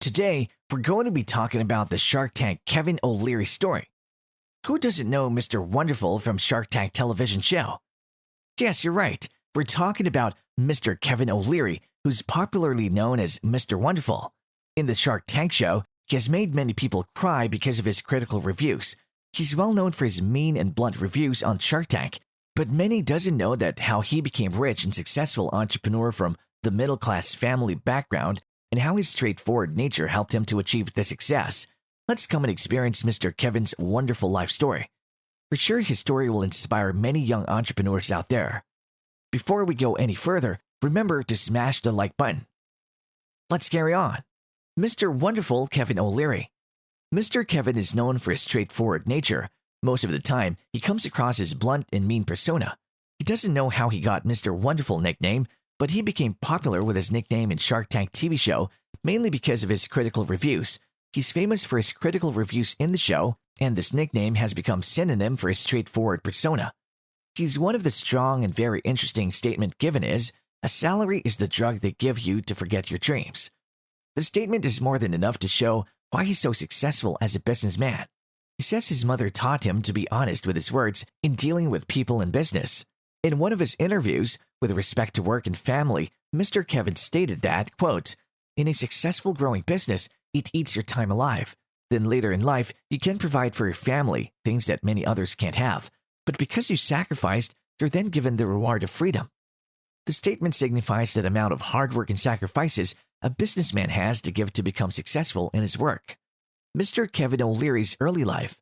Today, we're going to be talking about the Shark Tank Kevin O'Leary story. Who doesn't know Mr. Wonderful from Shark Tank television show? Yes, you're right. We're talking about Mr. Kevin O'Leary, who's popularly known as Mr. Wonderful. In the Shark Tank show, he has made many people cry because of his critical reviews. He's well known for his mean and blunt reviews on Shark Tank, but many doesn't know that how he became rich and successful entrepreneur from the middle-class family background and how his straightforward nature helped him to achieve this success. Let's come and experience Mr. Kevin's wonderful life story. For sure, his story will inspire many young entrepreneurs out there. Before we go any further, remember to smash the like button. Let's carry on. Mr. Wonderful Kevin O'Leary. Mr. Kevin is known for his straightforward nature. Most of the time, he comes across as blunt and mean persona. He doesn't know how he got Mr. Wonderful nickname, but he became popular with his nickname in Shark Tank TV show, mainly because of his critical reviews. He's famous for his critical reviews in the show, and this nickname has become synonym for his straightforward persona. He's one of the strong and very interesting statement given is, a salary is the drug they give you to forget your dreams. The statement is more than enough to show why he's so successful as a businessman. He says his mother taught him to be honest with his words in dealing with people in business. In one of his interviews, with respect to work and family, Mr. Kevin stated that, quote, "In a successful growing business, it eats your time alive. Then later in life, you can provide for your family things that many others can't have. But because you sacrificed, you're then given the reward of freedom." The statement signifies that amount of hard work and sacrifices a businessman has to give to become successful in his work. Mr. Kevin O'Leary's early life.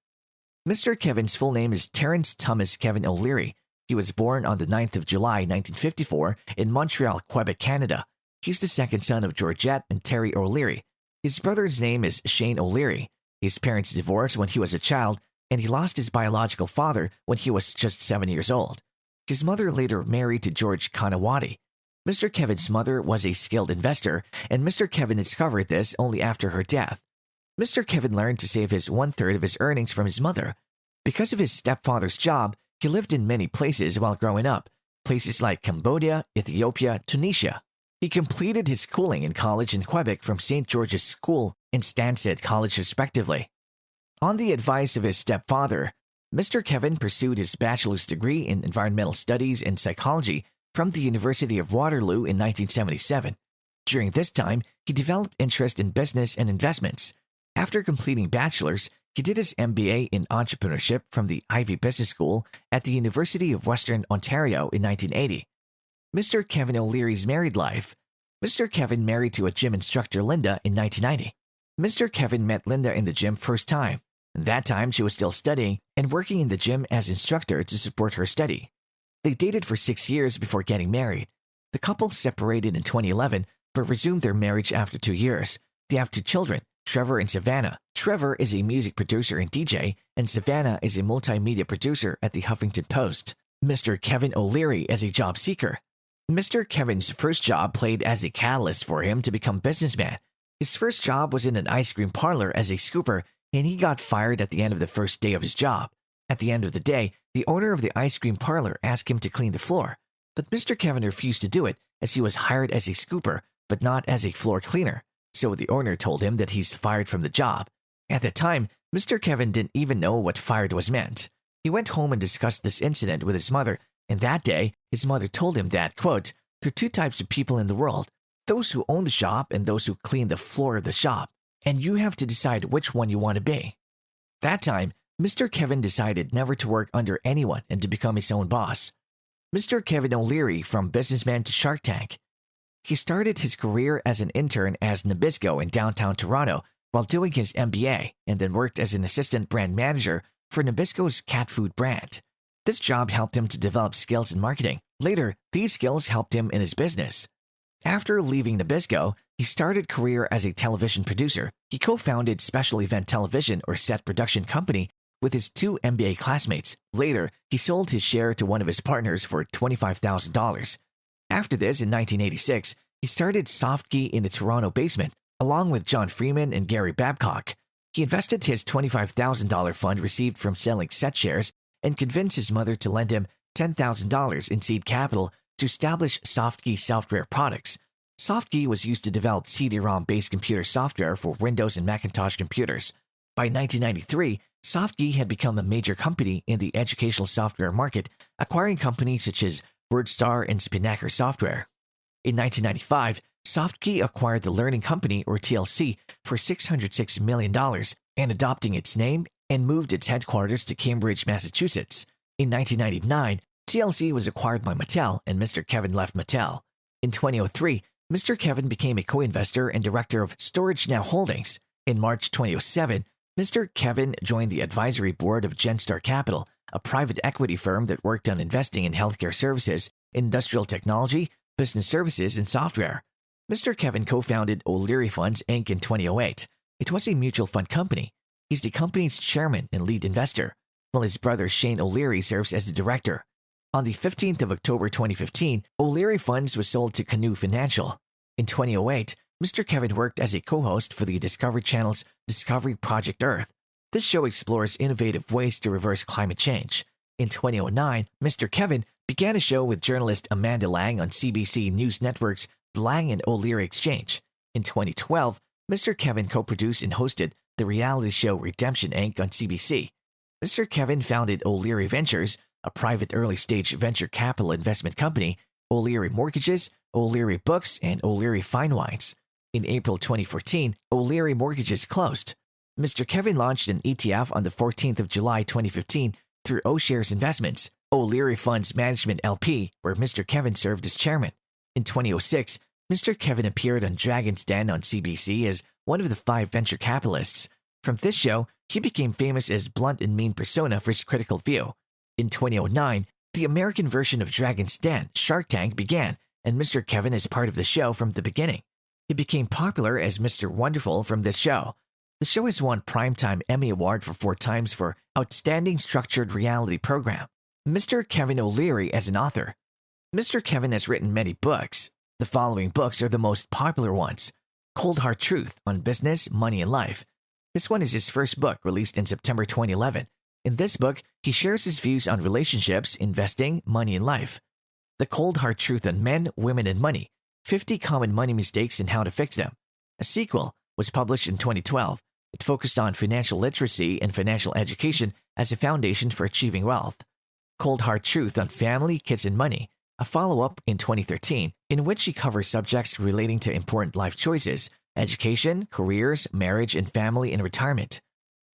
Mr. Kevin's full name is Terrence Thomas Kevin O'Leary. He was born on the 9th of July, 1954, in Montreal, Quebec, Canada. He's the second son of Georgette and Terry O'Leary. His brother's name is Shane O'Leary. His parents divorced when he was a child, and he lost his biological father when he was just 7 years old. His mother later married to George Kanawati. Mr. Kevin's mother was a skilled investor, and Mr. Kevin discovered this only after her death. Mr. Kevin learned to save his one-third of his earnings from his mother. Because of his stepfather's job, he lived in many places while growing up, places like Cambodia, Ethiopia, Tunisia. He completed his schooling in college in Quebec from St. George's School and Stansted College respectively. On the advice of his stepfather, Mr. Kevin pursued his bachelor's degree in environmental studies and psychology from the University of Waterloo in 1977. During this time, he developed interest in business and investments. After completing bachelor's, he did his MBA in entrepreneurship from the Ivey Business School at the University of Western Ontario in 1980. Mr. Kevin O'Leary's married life. Mr. Kevin married to a gym instructor Linda in 1990. Mr. Kevin met Linda in the gym first time. At that time, she was still studying and working in the gym as instructor to support her study. They dated for 6 years before getting married. The couple separated in 2011 but resumed their marriage after 2 years. They have 2 children, Trevor and Savannah. Trevor is a music producer and DJ, and Savannah is a multimedia producer at the Huffington Post. Mr. Kevin O'Leary is a job seeker. Mr. Kevin's first job played as a catalyst for him to become businessman. His first job was in an ice cream parlor as a scooper, and he got fired at the end of the first day of his job. At the end of the day, the owner of the ice cream parlor asked him to clean the floor, but Mr. Kevin refused to do it as he was hired as a scooper, but not as a floor cleaner. So the owner told him that he's fired from the job. At the time, Mr. Kevin didn't even know what fired was meant. He went home and discussed this incident with his mother, and that day, his mother told him that, quote, "There are 2 types of people in the world, those who own the shop and those who clean the floor of the shop, and you have to decide which one you want to be." That time, Mr. Kevin decided never to work under anyone and to become his own boss. Mr. Kevin O'Leary from businessman to Shark Tank. He started his career as an intern as Nabisco in downtown Toronto while doing his MBA, and then worked as an assistant brand manager for Nabisco's cat food brand. This job helped him to develop skills in marketing. Later, these skills helped him in his business. After leaving Nabisco, he started career as a television producer. He co-founded Special Event Television or Set Production Company with his 2 MBA classmates. Later, he sold his share to one of his partners for $25,000. After this, in 1986, he started Softkey in the Toronto basement, along with John Freeman and Gary Babcock. He invested his $25,000 fund received from selling set shares and convinced his mother to lend him $10,000 in seed capital to establish Softkey software products. SoftKey was used to develop CD-ROM-based computer software for Windows and Macintosh computers. By 1993, SoftKey had become a major company in the educational software market, acquiring companies such as WordStar and Spinnaker Software. In 1995, SoftKey acquired the Learning Company, or TLC, for $606 million and adopting its name and moved its headquarters to Cambridge, Massachusetts. In 1999, TLC was acquired by Mattel and Mr. Kevin left Mattel. In 2003, Mr. Kevin became a co-investor and director of Storage Now Holdings. In March 2007, Mr. Kevin joined the advisory board of Genstar Capital, a private equity firm that worked on investing in healthcare services, industrial technology, business services, and software. Mr. Kevin co-founded O'Leary Funds, Inc. in 2008. It was a mutual fund company. He's the company's chairman and lead investor, while his brother Shane O'Leary serves as the director. On the 15th of October 2015, O'Leary Funds was sold to Canoe Financial. In 2008, Mr. Kevin worked as a co-host for the Discovery Channel's Discovery Project Earth. This show explores innovative ways to reverse climate change. In 2009, Mr. Kevin began a show with journalist Amanda Lang on CBC News Network's The Lang and O'Leary Exchange. In 2012, Mr. Kevin co-produced and hosted the reality show Redemption Inc. on CBC. Mr. Kevin founded O'Leary Ventures, a private early-stage venture capital investment company, O'Leary Mortgages, O'Leary Books, and O'Leary Fine Wines. In April 2014, O'Leary Mortgages closed. Mr. Kevin launched an ETF on the 14th of July 2015 through O'Shares Investments, O'Leary Funds Management LP, where Mr. Kevin served as chairman. In 2006, Mr. Kevin appeared on Dragon's Den on CBC as one of the 5 venture capitalists. From this show, he became famous as blunt and mean persona for his critical view. In 2009, the American version of Dragon's Den, Shark Tank, began, and Mr. Kevin is part of the show from the beginning. He became popular as Mr. Wonderful from this show. The show has won Primetime Emmy Award for 4 times for Outstanding Structured Reality Program. Mr. Kevin O'Leary as an author. Mr. Kevin has written many books. The following books are the most popular ones. Cold Hard Truth on Business, Money, and Life. This one is his first book, released in September 2011. In this book, he shares his views on relationships, investing, money, and life. The Cold Hard Truth on Men, Women, and Money. 50 Common Money Mistakes and How to Fix Them. A sequel was published in 2012. It focused on financial literacy and financial education as a foundation for achieving wealth. Cold Hard Truth on Family, Kids, and Money. A follow-up in 2013, in which he covers subjects relating to important life choices, education, careers, marriage, and family and retirement.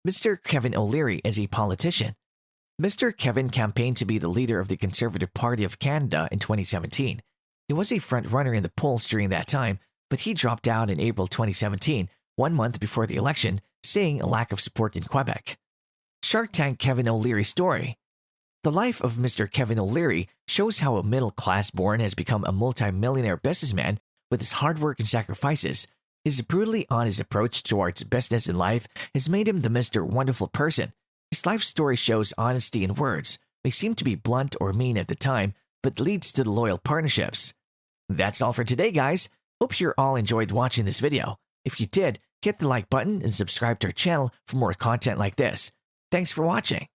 Mr. Kevin O'Leary as a politician. Mr. Kevin campaigned to be the leader of the Conservative Party of Canada in 2017. He was a front-runner in the polls during that time, but he dropped out in April 2017, 1 month before the election, saying a lack of support in Quebec. Shark Tank Kevin O'Leary story. The life of Mr. Kevin O'Leary shows how a middle-class born has become a multi-millionaire businessman with his hard work and sacrifices. His brutally honest approach towards business and life has made him the Mr. Wonderful person. His life story shows honesty in words, may seem to be blunt or mean at the time, but leads to the loyal partnerships. That's all for today, guys. Hope you all enjoyed watching this video. If you did, hit the like button and subscribe to our channel for more content like this. Thanks for watching.